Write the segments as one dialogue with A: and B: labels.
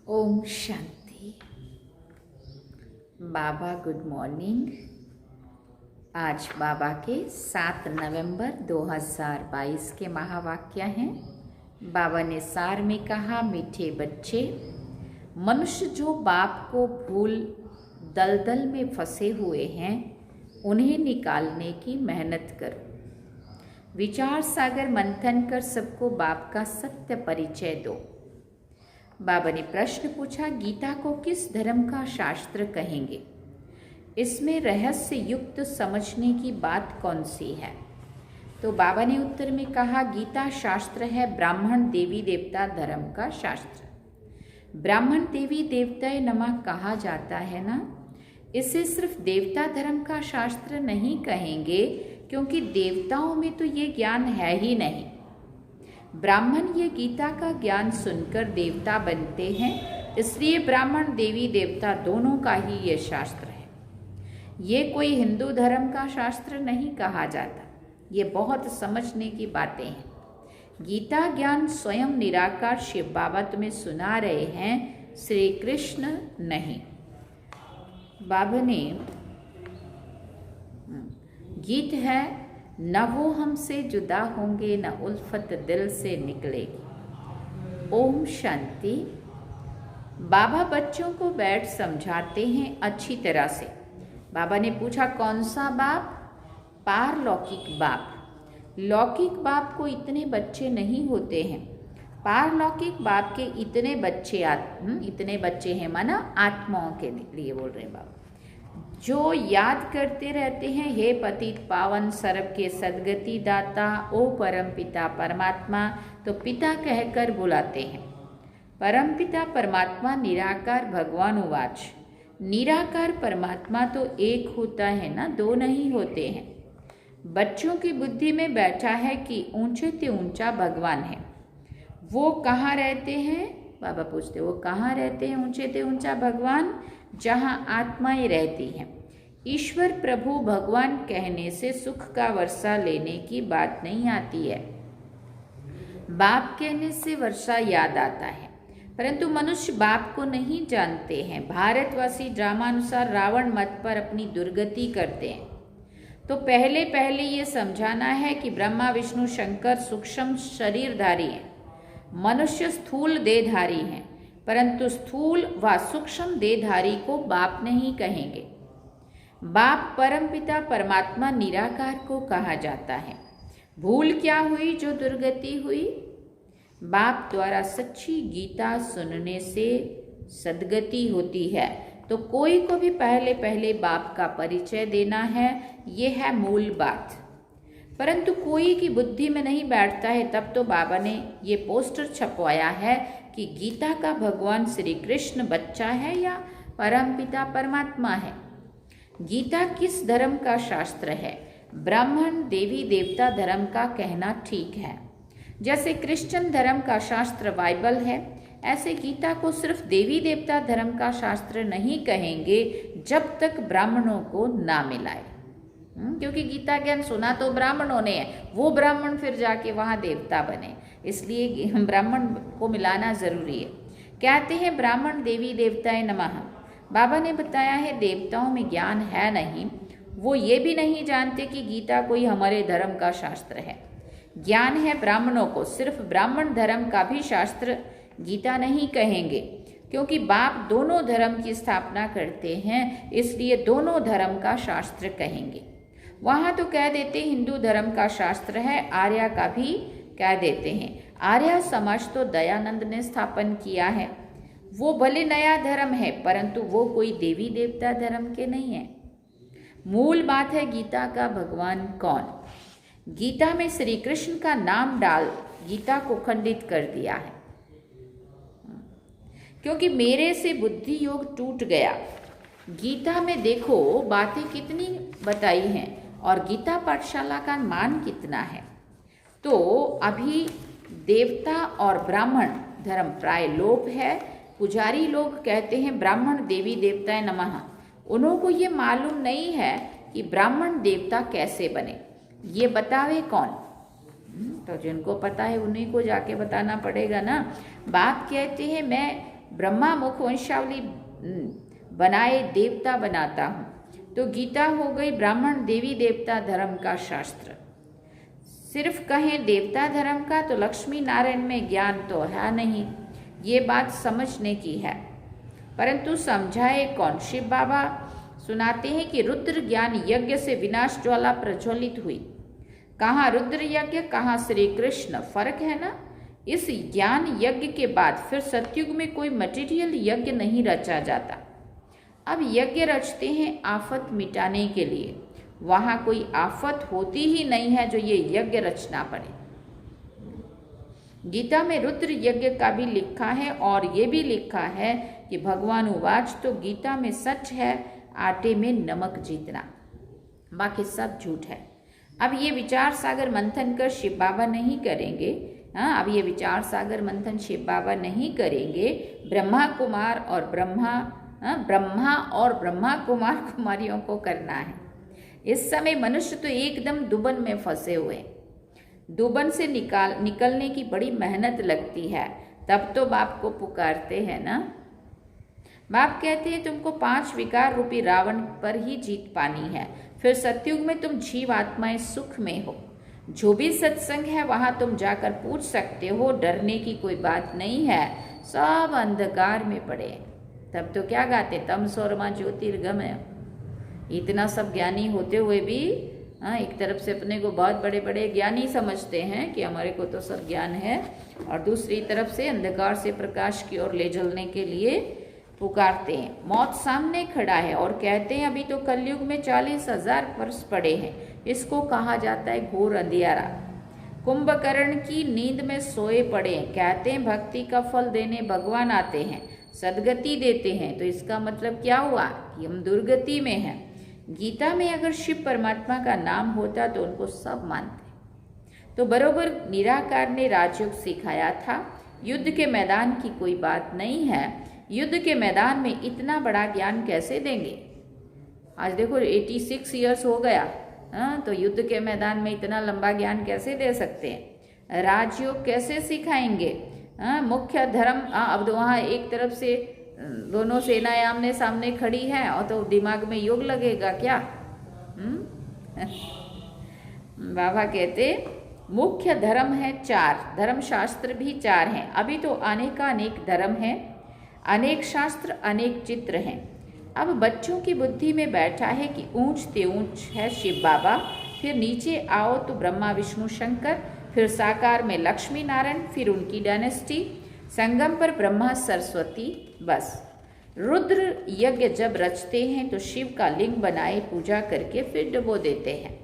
A: ओम शांति। बाबा good morning. आज बाबा के 7 नवंबर 2022 के महावाक्य हैं। बाबा ने सार में कहा, मीठे बच्चे, मनुष्य जो बाप को भूल दलदल में फंसे हुए हैं उन्हें निकालने की मेहनत करो। विचार सागर मंथन कर सबको बाप का सत्य परिचय दो। बाबा ने प्रश्न पूछा, गीता को किस धर्म का शास्त्र कहेंगे? इसमें रहस्य युक्त समझने की बात कौन सी है? तो बाबा ने उत्तर में कहा, गीता शास्त्र है ब्राह्मण देवी देवता धर्म का शास्त्र। ब्राह्मण देवी देवताए नमः कहा जाता है ना, इसे सिर्फ देवता धर्म का शास्त्र नहीं कहेंगे, क्योंकि देवताओं में तो ये ज्ञान है ही नहीं। ब्राह्मण ये गीता का ज्ञान सुनकर देवता बनते हैं, इसलिए ब्राह्मण देवी देवता दोनों का ही ये शास्त्र है। ये कोई हिंदू धर्म का शास्त्र नहीं कहा जाता। ये बहुत समझने की बातें हैं। गीता ज्ञान स्वयं निराकार शिव बाबा तुम्हें सुना रहे हैं, श्री कृष्ण नहीं। बाबा ने गीत है, न वो हमसे जुदा होंगे न उल्फत दिल से निकलेगी। ओम शांति। बाबा बच्चों को बैठ समझाते हैं अच्छी तरह से। बाबा ने पूछा, कौन सा बाप? पारलौकिक बाप। लौकिक बाप को इतने बच्चे नहीं होते हैं। पारलौकिक बाप के इतने बच्चे हैं, माना आत्माओं के लिए बोल रहे बाबा, जो याद करते रहते हैं, हे पतित पावन सर्व के सदगति दाता ओ परम पिता परमात्मा। तो पिता कहकर बुलाते हैं। परम पिता परमात्मा निराकार भगवान उवाच। निराकार परमात्मा तो एक होता है ना, दो नहीं होते हैं। बच्चों की बुद्धि में बैठा है कि ऊंचे से ऊंचा भगवान है। वो कहाँ रहते हैं? बाबा पूछते, वो कहाँ रहते हैं ऊंचे से ऊंचा भगवान? जहाँ आत्माएं रहती हैं। ईश्वर प्रभु भगवान कहने से सुख का वर्षा लेने की बात नहीं आती है। बाप कहने से वर्षा याद आता है, परंतु मनुष्य बाप को नहीं जानते हैं। भारतवासी ड्रामानुसार रावण मत पर अपनी दुर्गति करते हैं। तो पहले पहले ये समझाना है कि ब्रह्मा विष्णु शंकर सूक्ष्म शरीरधारी हैं, मनुष्य स्थूल देहधारी हैं, परंतु स्थूल व सूक्ष्म देहधारी को बाप नहीं कहेंगे। बाप परमपिता परमात्मा निराकार को कहा जाता है। भूल क्या हुई जो दुर्गति हुई? बाप द्वारा सच्ची गीता सुनने से सद्गति होती है। तो कोई को भी पहले पहले बाप का परिचय देना है, ये है मूल बात। परंतु कोई की बुद्धि में नहीं बैठता है, तब तो बाबा ने ये पोस्टर छपवाया है कि गीता का भगवान श्री कृष्ण बच्चा है या परमपिता परमात्मा है। गीता किस धर्म का शास्त्र है? ब्राह्मण देवी देवता धर्म का कहना ठीक है। जैसे क्रिश्चियन धर्म का शास्त्र बाइबल है, ऐसे गीता को सिर्फ देवी देवता धर्म का शास्त्र नहीं कहेंगे जब तक ब्राह्मणों को ना मिलाए। क्योंकि गीता ज्ञान सुना तो ब्राह्मणों ने है, वो ब्राह्मण फिर जाके वहाँ देवता बने, इसलिए ब्राह्मण को मिलाना जरूरी है। कहते हैं ब्राह्मण देवी देवताए नमः। बाबा ने बताया है देवताओं में ज्ञान है नहीं, वो ये भी नहीं जानते कि गीता कोई हमारे धर्म का शास्त्र है। ज्ञान है ब्राह्मणों को, सिर्फ ब्राह्मण धर्म का भी शास्त्र गीता नहीं कहेंगे, क्योंकि बाप दोनों धर्म की स्थापना करते हैं, इसलिए दोनों धर्म का शास्त्र कहेंगे। वहाँ तो कह देते हिंदू धर्म का शास्त्र है, आर्या का भी कह देते हैं। आर्या समाज तो दयानंद ने स्थापन किया है, वो भले नया धर्म है परंतु वो कोई देवी देवता धर्म के नहीं है। मूल बात है गीता का भगवान कौन। गीता में श्री कृष्ण का नाम डाल गीता को खंडित कर दिया है, क्योंकि मेरे से बुद्धि योग टूट गया। गीता में देखो बातें कितनी बताई हैं और गीता पाठशाला का मान कितना है। तो अभी देवता और ब्राह्मण धर्म प्राय लोप है। पुजारी लोग कहते हैं ब्राह्मण देवी देवताए नमः। उन्हों को ये मालूम नहीं है कि ब्राह्मण देवता कैसे बने, ये बतावे कौन। तो जिनको पता है उन्हीं को जाके बताना पड़ेगा ना। बाप कहते हैं मैं ब्रह्मा मुख वंशावली बनाए देवता बनाता हूँ। तो गीता हो गई ब्राह्मण देवी देवता धर्म का शास्त्र। सिर्फ कहें देवता धर्म का तो लक्ष्मी नारायण में ज्ञान तो है नहीं, ये बात समझने की है। परंतु समझाए कौन? शिव बाबा सुनाते हैं कि रुद्र ज्ञान यज्ञ से विनाश ज्वाला प्रज्वलित हुई। कहाँ रुद्र यज्ञ, कहाँ श्री कृष्ण, फर्क है ना। इस ज्ञान यज्ञ के बाद फिर सतयुग में कोई मटेरियल यज्ञ नहीं रचा जाता। अब यज्ञ रचते हैं आफत मिटाने के लिए, वहाँ कोई आफत होती ही नहीं है जो ये यज्ञ रचना पड़े। गीता में रुद्र यज्ञ का भी लिखा है और ये भी लिखा है कि भगवान उवाच, तो गीता में सच है आटे में नमक जीतना, बाकी सब झूठ है। अब ये विचार सागर मंथन कर शिव बाबा नहीं करेंगे। हाँ, अब ये विचार सागर मंथन शिव बाबा नहीं करेंगे। ब्रह्मा कुमार और ब्रह्मा कुमार कुमारियों को करना है। इस समय मनुष्य तो एकदम दुबन में फंसे हुए। दुबन से निकलने की बड़ी मेहनत लगती है, तब तो बाप को पुकारते हैं ना। बाप कहते हैं तुमको 5 विकार रूपी रावण पर ही जीत पानी है, फिर सतयुग में तुम जीव आत्माएं सुख में हो। जो भी सत्संग है वहां तुम जाकर पूछ सकते हो, डरने की कोई बात नहीं है। सब अंधकार में पड़े, तब तो क्या गाते, तम सोरमा ज्योतिर्गमय। इतना सब ज्ञानी होते हुए भी एक तरफ से अपने को बहुत बड़े बड़े ज्ञानी समझते हैं कि हमारे को तो सब ज्ञान है, और दूसरी तरफ से अंधकार से प्रकाश की ओर ले चलने के लिए पुकारते हैं। मौत सामने खड़ा है और कहते हैं अभी तो कलयुग में 40,000 वर्ष पड़े हैं। इसको कहा जाता है घोर अंधियारा। कुंभकर्ण की नींद में सोए पड़े हैं। कहते हैं भक्ति का फल देने भगवान आते हैं, सदगति देते हैं। तो इसका मतलब क्या हुआ कि हम दुर्गति में हैं। गीता में अगर शिव परमात्मा का नाम होता तो उनको सब मानते। तो बरोबर निराकार ने राजयोग सिखाया था। युद्ध के मैदान की कोई बात नहीं है। युद्ध के मैदान में इतना बड़ा ज्ञान कैसे देंगे? आज देखो 86 ईयर्स हो गया, तो युद्ध के मैदान में इतना लंबा ज्ञान कैसे दे सकते हैं? राजयोग कैसे सिखाएंगे? मुख्य धर्म, अब वहाँ एक तरफ से दोनों सेनाएं आमने सामने खड़ी हैं और तो दिमाग में योग लगेगा क्या? बाबा कहते मुख्य धर्म है 4, धर्म शास्त्र भी 4 हैं। अभी तो अनेक धर्म है, अनेक शास्त्र, अनेक चित्र हैं। अब बच्चों की बुद्धि में बैठा है कि ऊंचते ऊंच है शिव बाबा, फिर नीचे आओ तो ब्रह्मा विष्णु शंकर, फिर साकार में लक्ष्मी नारायण, फिर उनकी डायनेस्टी, संगम पर ब्रह्मा सरस्वती। बस रुद्र यज्ञ जब रचते हैं तो शिव का लिंग बनाए पूजा करके फिर डुबो देते हैं।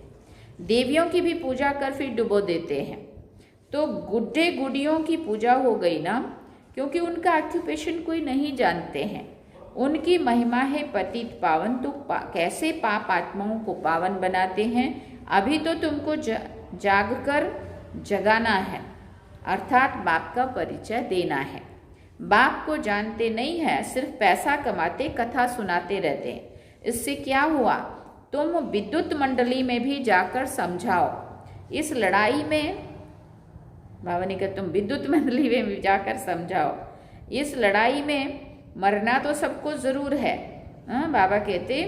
A: देवियों की भी पूजा कर फिर डुबो देते हैं। तो गुड्डे गुडियों की पूजा हो गई ना, क्योंकि उनका ऑक्यूपेशन कोई नहीं जानते हैं। उनकी महिमा है पतित पावन। तो कैसे पाप आत्माओं को पावन बनाते हैं? अभी तो तुमको जाग कर जगाना है, अर्थात बाप का परिचय देना है। बाप को जानते नहीं है, सिर्फ पैसा कमाते कथा सुनाते रहते हैं। इससे क्या हुआ? तुम विद्युत मंडली में भी जाकर समझाओ। इस लड़ाई में बाबा ने कहा तुम विद्युत मंडली में भी जाकर समझाओ। इस लड़ाई में मरना तो सबको जरूर है। बाबा कहते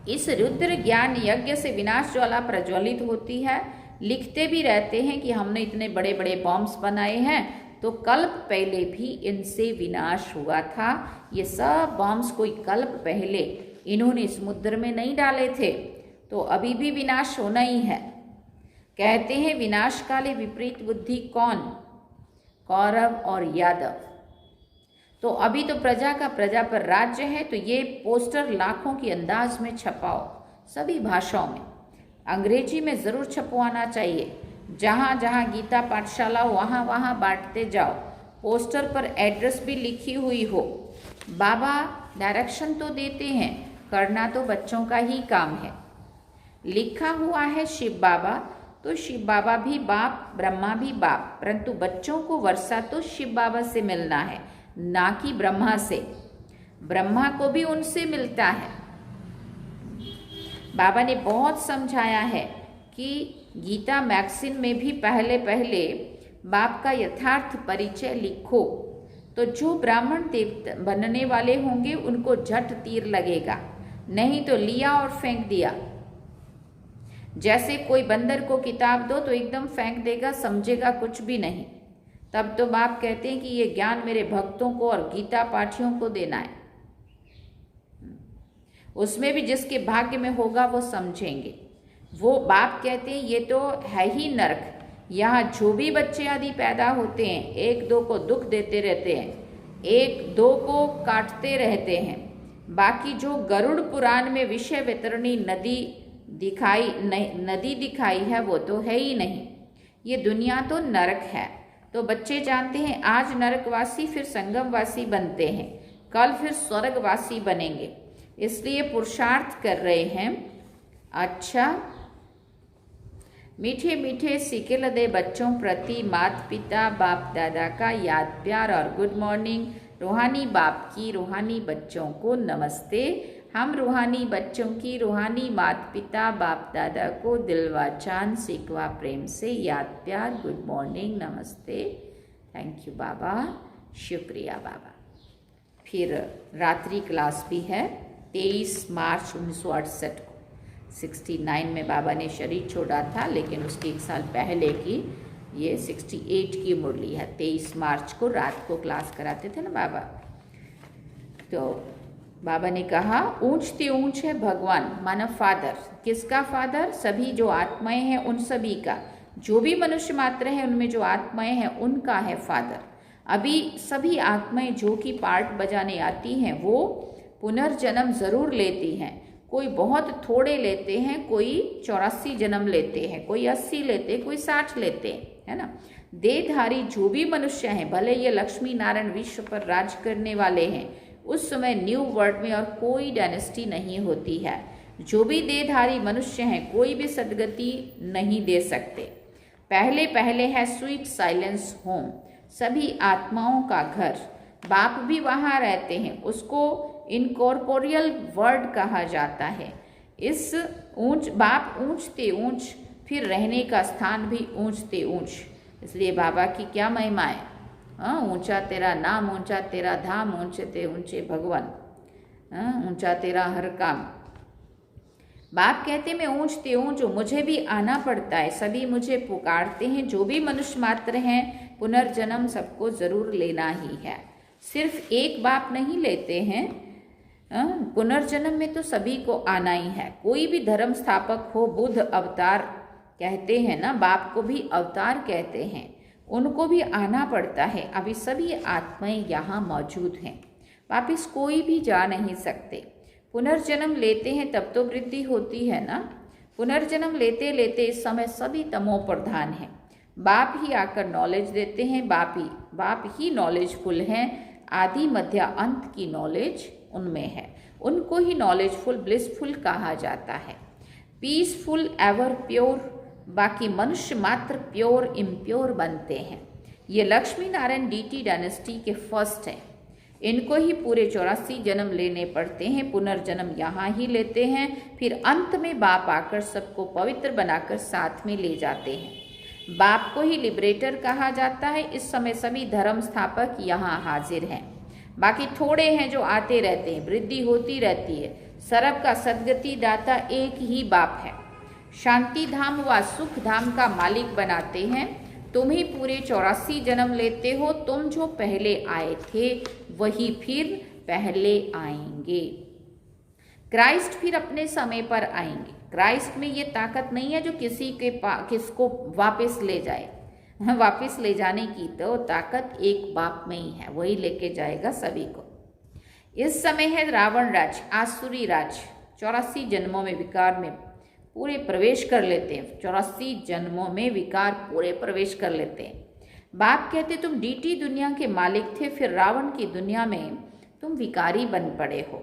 A: इस रुद्र ज्ञान यज्ञ से विनाश ज्वाला प्रज्वलित होती है। लिखते भी रहते हैं कि हमने इतने बड़े बड़े बॉम्ब्स बनाए हैं, तो कल्प पहले भी इनसे विनाश हुआ था। ये सब बॉम्ब्स कोई कल्प पहले इन्होंने समुद्र में नहीं डाले थे, तो अभी भी विनाश होना ही है। कहते हैं विनाश काले विपरीत बुद्धि कौन? कौरव और यादव। तो अभी तो प्रजा का प्रजा पर राज्य है, तो ये पोस्टर लाखों की अंदाज में छपाओ, सभी भाषाओं में। अंग्रेजी में ज़रूर छपवाना चाहिए। जहाँ जहाँ गीता पाठशाला वहाँ वहाँ बांटते जाओ। पोस्टर पर एड्रेस भी लिखी हुई हो। बाबा डायरेक्शन तो देते हैं, करना तो बच्चों का ही काम है। लिखा हुआ है शिव बाबा, तो शिव बाबा भी बाप, ब्रह्मा भी बाप, परंतु बच्चों को वर्षा तो शिव बाबा से मिलना है, ना कि ब्रह्मा से। ब्रह्मा को भी उनसे मिलता है। बाबा ने बहुत समझाया है कि गीता मैगजीन में भी पहले पहले बाप का यथार्थ परिचय लिखो, तो जो ब्राह्मण देवता बनने वाले होंगे उनको झट तीर लगेगा, नहीं तो लिया और फेंक दिया। जैसे कोई बंदर को किताब दो तो एकदम फेंक देगा, समझेगा कुछ भी नहीं। तब तो बाप कहते हैं कि ये ज्ञान मेरे भक्तों को और गीता पाठियों को देना है। उसमें भी जिसके भाग्य में होगा वो समझेंगे। वो बाप कहते हैं ये तो है ही नरक। यहाँ जो भी बच्चे आदि पैदा होते हैं, एक दो को दुख देते रहते हैं, एक दो को काटते रहते हैं। बाकी जो गरुड़ पुराण में विषय वितरणी नदी दिखाई है वो तो है ही नहीं। ये दुनिया तो नरक है। तो बच्चे जानते हैं आज नरकवासी फिर संगमवासी बनते हैं, कल फिर स्वर्गवासी बनेंगे, इसलिए पुरुषार्थ कर रहे हैं। अच्छा, मीठे मीठे सिकेल दे बच्चों प्रति माता पिता बाप दादा का याद प्यार और गुड मॉर्निंग। रूहानी बाप की रूहानी बच्चों को नमस्ते। हम रूहानी बच्चों की रूहानी माता पिता बाप दादा को दिलवा चांद सिकवा प्रेम से याद प्यार गुड मॉर्निंग नमस्ते। थैंक यू बाबा, शुक्रिया बाबा। फिर रात्रि क्लास भी है 23 मार्च 1968 को। 69 में बाबा ने शरीर छोड़ा था, लेकिन उसके एक साल पहले की ये 68 की मुरली है। 23 मार्च को रात को क्लास कराते थे ना बाबा। तो बाबा ने कहा ऊंचते ऊंच है भगवान, माना फादर। किसका फादर? सभी जो आत्माएं हैं उन सभी का। जो भी मनुष्य मात्र है उनमें जो आत्माएं हैं उनका है फादर। अभी सभी आत्माएं जो कि पार्ट बजाने आती हैं वो पुनर्जन्म जरूर लेती हैं। कोई बहुत थोड़े लेते हैं, कोई 84 जन्म लेते हैं, कोई 80 लेते हैं, कोई 60 लेते हैं, है ना। देहधारी जो भी मनुष्य हैं, भले ये लक्ष्मी नारायण विश्व पर राज करने वाले हैं, उस समय न्यू वर्ल्ड में और कोई डायनेस्टी नहीं होती है। जो भी देहधारी मनुष्य हैं कोई भी सदगति नहीं दे सकते। पहले पहले है स्वीट साइलेंस होम, सभी आत्माओं का घर। बाप भी वहाँ रहते हैं, उसको इनकॉर्पोरियल वर्ल्ड कहा जाता है। इस बाप ऊंचते ऊंच, फिर रहने का स्थान भी ऊंचते ऊंच। इसलिए बाबा की क्या महिमा है। ऊंचा तेरा नाम, ऊंचा तेरा धाम, ऊंचे ऊंचे भगवान, ऊंचा तेरा हर काम। बाप कहते मैं ऊंचते ऊंच हूँ, मुझे भी आना पड़ता है, सभी मुझे पुकारते हैं। जो भी मनुष्य मात्र हैं पुनर्जन्म सबको जरूर लेना ही है। सिर्फ एक बाप नहीं लेते हैं, पुनर्जन्म में तो सभी को आना ही है। कोई भी धर्म स्थापक हो, बुद्ध अवतार कहते हैं ना, बाप को भी अवतार कहते हैं, उनको भी आना पड़ता है। अभी सभी आत्माएं यहाँ मौजूद हैं, वापिस कोई भी जा नहीं सकते। पुनर्जन्म लेते हैं तब तो वृद्धि होती है ना। पुनर्जन्म लेते लेते इस समय सभी तमो प्रधान हैं। बाप ही आकर नॉलेज देते हैं, बाप ही नॉलेजफुल हैं। आदि मध्य अंत की नॉलेज उनमें है, उनको ही नॉलेजफुल ब्लिसफुल कहा जाता है। पीसफुल एवर प्योर, बाकी मनुष्य मात्र प्योर इम्प्योर बनते हैं। ये लक्ष्मी नारायण डीटी डायनेस्टी के फर्स्ट हैं। इनको ही पूरे 84 जन्म लेने पड़ते हैं, पुनर्जन्म यहाँ ही लेते हैं, फिर अंत में बाप आकर सबको पवित्र बनाकर साथ में ले जाते हैं। बाप को ही लिबरेटर कहा जाता है। इस समय सभी धर्म स्थापक यहाँ हाजिर हैं, बाकी थोड़े हैं जो आते रहते हैं, वृद्धि होती रहती है। सर्व का सदगति दाता एक ही बाप है। शांति धाम व सुख धाम का मालिक बनाते हैं। तुम ही पूरे 84 जन्म लेते हो। तुम जो पहले आए थे वही फिर पहले आएंगे। क्राइस्ट फिर अपने समय पर आएंगे। क्राइस्ट में ये ताकत नहीं है जो किसको वापस ले जाए। वापस ले जाने की तो ताकत एक बाप में ही है, वही लेके जाएगा सभी को। इस समय है रावण राज, आसुरी राज। 84 जन्मों में विकार में पूरे प्रवेश कर लेते हैं। 84 जन्मों में विकार पूरे प्रवेश कर लेते हैं। बाप कहते तुम डीटी दुनिया के मालिक थे, फिर रावण की दुनिया में तुम विकारी बन पड़े हो।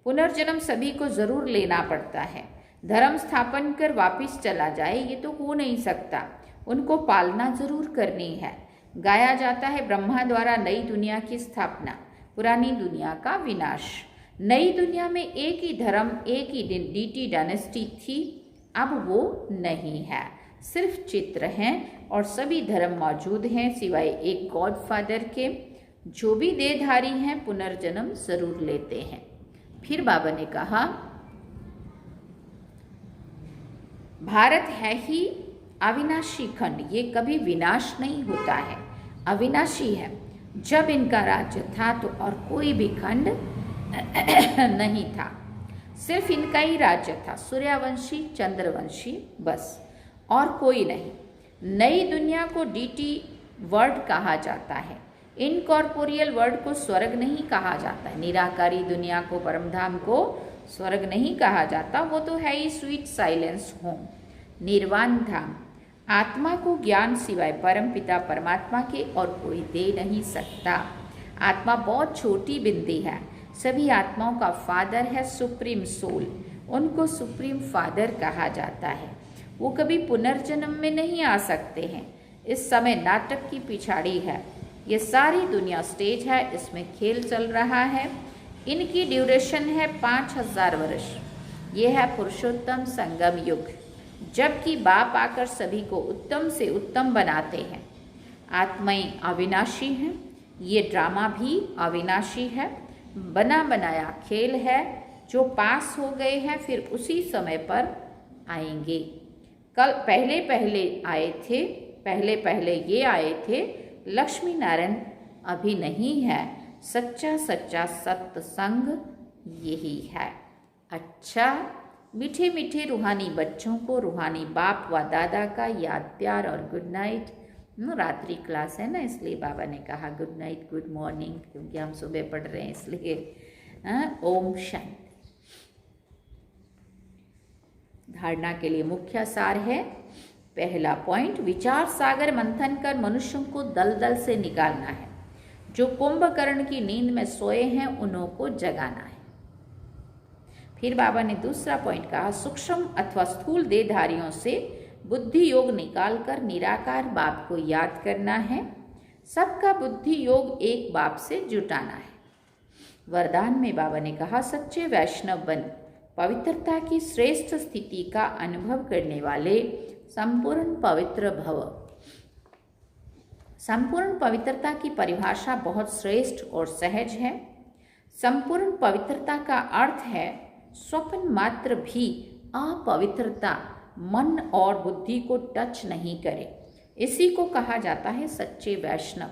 A: पुनर्जन्म सभी को जरूर लेना पड़ता है। धर्म स्थापन कर वापिस चला जाए ये तो हो नहीं सकता, उनको पालना जरूर करनी है। गाया जाता है ब्रह्मा द्वारा नई दुनिया की स्थापना, पुरानी दुनिया का विनाश। नई दुनिया में एक ही धर्म, एक ही डीटी डायनेस्टी थी, अब वो नहीं है, सिर्फ चित्र हैं और सभी धर्म मौजूद हैं सिवाय एक गॉड फादर के। जो भी देहधारी हैं पुनर्जन्म जरूर लेते हैं। फिर बाबा ने कहा भारत है ही अविनाशी खंड, ये कभी विनाश नहीं होता है, अविनाशी है। जब इनका राज्य था तो और कोई भी खंड नहीं था, सिर्फ इनका ही राज्य था, सूर्यवंशी चंद्रवंशी, बस और कोई नहीं। नई दुनिया को डीटी वर्ल्ड कहा जाता है। इनकॉर्पोरियल वर्ल्ड को स्वर्ग नहीं कहा जाता है। निराकारी दुनिया को, परमधाम को स्वर्ग नहीं कहा जाता, वो तो है ही स्वीट साइलेंस होम, निर्वाण धाम। आत्मा को ज्ञान सिवाय परम पिता परमात्मा के और कोई दे नहीं सकता। आत्मा बहुत छोटी बिंदी है, सभी आत्माओं का फादर है सुप्रीम सोल, उनको सुप्रीम फादर कहा जाता है। वो कभी पुनर्जन्म में नहीं आ सकते हैं। इस समय नाटक की पिछाड़ी है, ये सारी दुनिया स्टेज है, इसमें खेल चल रहा है। इनकी ड्यूरेशन है 5000 वर्ष। ये है पुरुषोत्तम संगम युग, जबकि बाप आकर सभी को उत्तम से उत्तम बनाते हैं। आत्माएं अविनाशी हैं, ये ड्रामा भी अविनाशी है, बना बनाया खेल है। जो पास हो गए हैं फिर उसी समय पर आएंगे। कल पहले पहले ये आए थे। लक्ष्मी नारायण अभी नहीं है, सच्चा सत्संग यही है। अच्छा, मीठे मीठे रूहानी बच्चों को रूहानी बाप व दादा का याद प्यार और गुड नाइट। रात्रि क्लास है ना, इसलिए बाबा ने कहा गुड नाइट गुड मॉर्निंग, क्योंकि हम सुबह पढ़ रहे हैं इसलिए। ओम शांति। धारणा के लिए मुख्य सार है। पहला पॉइंट, विचार सागर मंथन कर मनुष्यों को दलदल से निकालना है। जो कुंभकर्ण की नींद में सोए हैं उन्हों को जगाना है। फिर बाबा ने दूसरा पॉइंट कहा, सूक्ष्म अथवा स्थूल देहधारियों से बुद्धि योग निकालकर निराकार बाप को याद करना है। सबका बुद्धि योग एक बाप से जुटाना है। वरदान में बाबा ने कहा, सच्चे वैष्णव बन पवित्रता की श्रेष्ठ स्थिति का अनुभव करने वाले संपूर्ण पवित्र भव। संपूर्ण पवित्रता की परिभाषा बहुत श्रेष्ठ और सहज है। संपूर्ण पवित्रता का अर्थ है स्वप्न मात्र भी अपवित्रता मन और बुद्धि को टच नहीं करे। इसी को कहा जाता है सच्चे वैष्णव।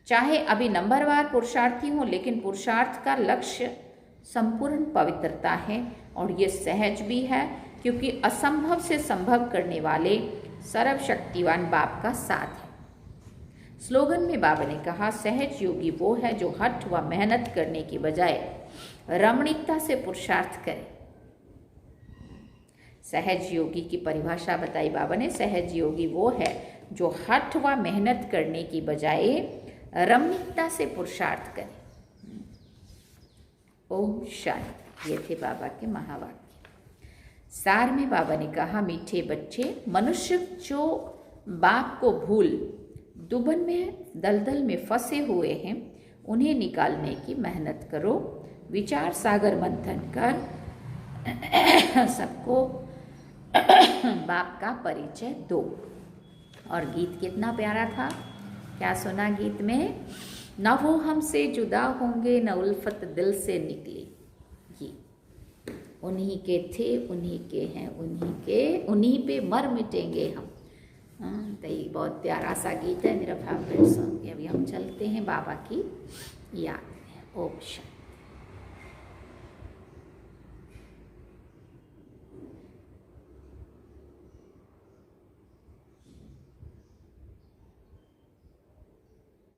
A: चाहे अभी नंबरवार पुरुषार्थी हो, लेकिन पुरुषार्थ का लक्ष्य संपूर्ण पवित्रता है और ये सहज भी है, क्योंकि असंभव से संभव करने वाले सर्वशक्तिवान बाप का साथ है। स्लोगन में बाबा ने कहा, सहज योगी वो है जो हठ व मेहनत करने की बजाय रमणीकता से पुरुषार्थ करे। सहज योगी की परिभाषा बताई बाबा ने, सहज योगी वो है जो हठ व मेहनत करने की बजाय रमणीकता से पुरुषार्थ करे। ओम शांति। ये थे बाबा के महावाक्य। सार में बाबा ने कहा, मीठे बच्चे, मनुष्य जो बाप को भूल दुबन में दलदल में फंसे हुए हैं, उन्हें निकालने की मेहनत करो। विचार सागर मंथन कर सबको बाप का परिचय दो। और गीत कितना प्यारा था, क्या सुना गीत में? न वो हमसे जुदा होंगे न उल्फत दिल से निकली। ये उन्हीं के थे, उन्हीं के हैं, उन्हीं पे मर मिटेंगे हम। तो ये बहुत प्यारा सा गीत है, मेरा फेवरेट सॉन्ग। अभी हम चलते हैं बाबा की याद में। ओम शांति।